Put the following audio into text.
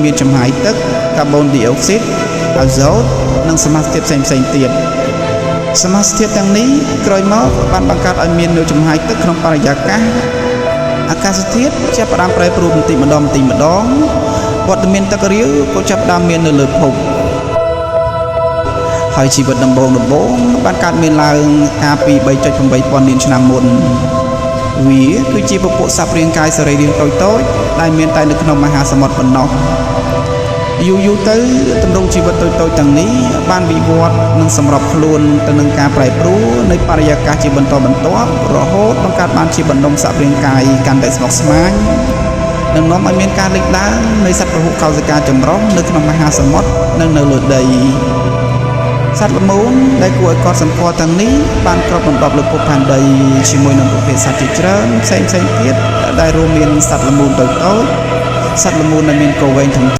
មានចំហាយទឹកកាបូនឌីអុកស៊ីតអាហ្សូតនិងសមាសធាតុផ្សេងទៀតសមាសធាតុទាំងនេះក្រោយមកបានបង្កើតឲ្យមាននូវចំហាយទឹកក្នុងបរិយាកាសអាកាសធាតុចាប់ផ្ដើមប្រែប្រួលបន្តិចម្ដងវត្តមានទឹករាវក៏ចាប់ផ្ដើមមាននៅលើភពហើយជីវិតដំបូងបានកើតមានឡើងកាលពី 3.8 លានឆ្នាំមុនវាគឺជាពពួកសត្វរាងកាយសរីរាង្គតូចៗដែលមានតែនៅក្នុងមហាសមុទ្រប៉ុណ្ណោះយូរទៅទម្រង់ជីវិតតូចៗទាំងនេះបានវិវត្តនិងសម្របខ្លួនទៅនឹងការប្រែប្រួលនៃបរិយាកាសជាបន្តបន្ទាប់រហូតបង្កើតបានជាបណ្ដុំសត្វរាងកាយកាន់តែស្មុគស្មាញនិងនាំឲ្យមានការលេចឡើងនៃសត្វពហុកោសិកាចម្រុះនៅក្នុងមហាសមុទ្រនិងនៅលើដីសត្វល្មូនដែលគួរឲ្យកត់សម្គាល់ទាំងនេះបានគ្របដណ្ដប់លើភពផែនដីជាមួយនឹងប្រភេទសត្វជាច្រើនផ្សេងទៀតដែលរួមមានសត្វល្មូនតូចសត្វល្មូនដែលមានកវែងធំ